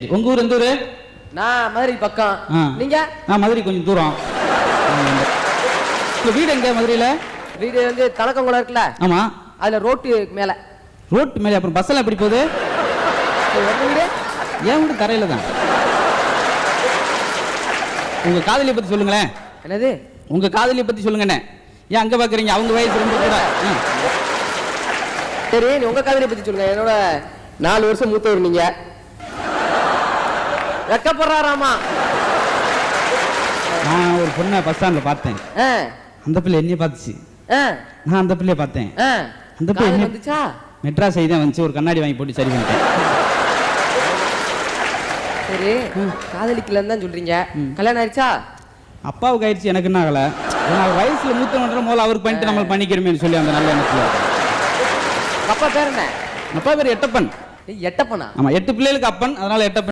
உங்க ஊர் எந்த ஊரு? நான் மதுரை பக்கம். நீங்க? நான் மதுரை கொஞ்சம் தூரம். உங்க வீடு எங்க மதுரையில? வீடு வந்து தலக்கங்குளம் இருக்குல்ல? ஆமா. அதுல ரோட்டு மேல. ரோட்டு மேல அப்புறம் பஸ் எல்லாம் எப்படி போகுது? வீடு ஏன் வீடு தரையில தான். உங்க காதலியை பத்தி சொல்லுங்களேன். என்னது? உங்க காதலியை பத்தி சொல்லுங்கண்ணே. ஏன் அங்க பாக்குறீங்க? அவங்க வயசு ரொம்ப கூட. சரி, நீ உங்க காதலியை பத்தி சொல்லுங்க. என்னோட 4 வருஷம் மூத்தவர் நீங்க. வெக்கப்படுறாராமா? நான் ஒரு பொண்ணை பஸ் ஸ்டாண்ட்ல பார்த்தேன். அந்த பிள்ளை என்னைய பார்த்துச்சு. நான் அந்த பிள்ளைய பார்த்தேன். அந்த பிள்ளை என்ன வந்துச்சா? மெட்ராஸ் தான் வந்துச்சு. ஒரு கண்ணாடி வாங்கி போட்டு சரி பண்ணிட்டேன். சரி, காதலிக்கலன்னு தான் சொல்றீங்க. கல்யாணம் ஆயிடுச்சா? அப்பாவுக்கு ஆயிடுச்சு, எனக்கு என்ன ஆகல. நான் வயசுல மூத்தவன்ற முதல்ல அவருக்கு பண்ணிட்டு நம்ம பண்ணிக்கிறோமேனு சொல்லி அந்த நல்ல எண்ணத்துல. அப்பா பேர் என்ன? அப்பா பேர் எட்டப்பன். எட்டப்பனா? ஆமா, 8 பிள்ளைகளுக்கு அப்பன், அதனால எட்டப்பன்.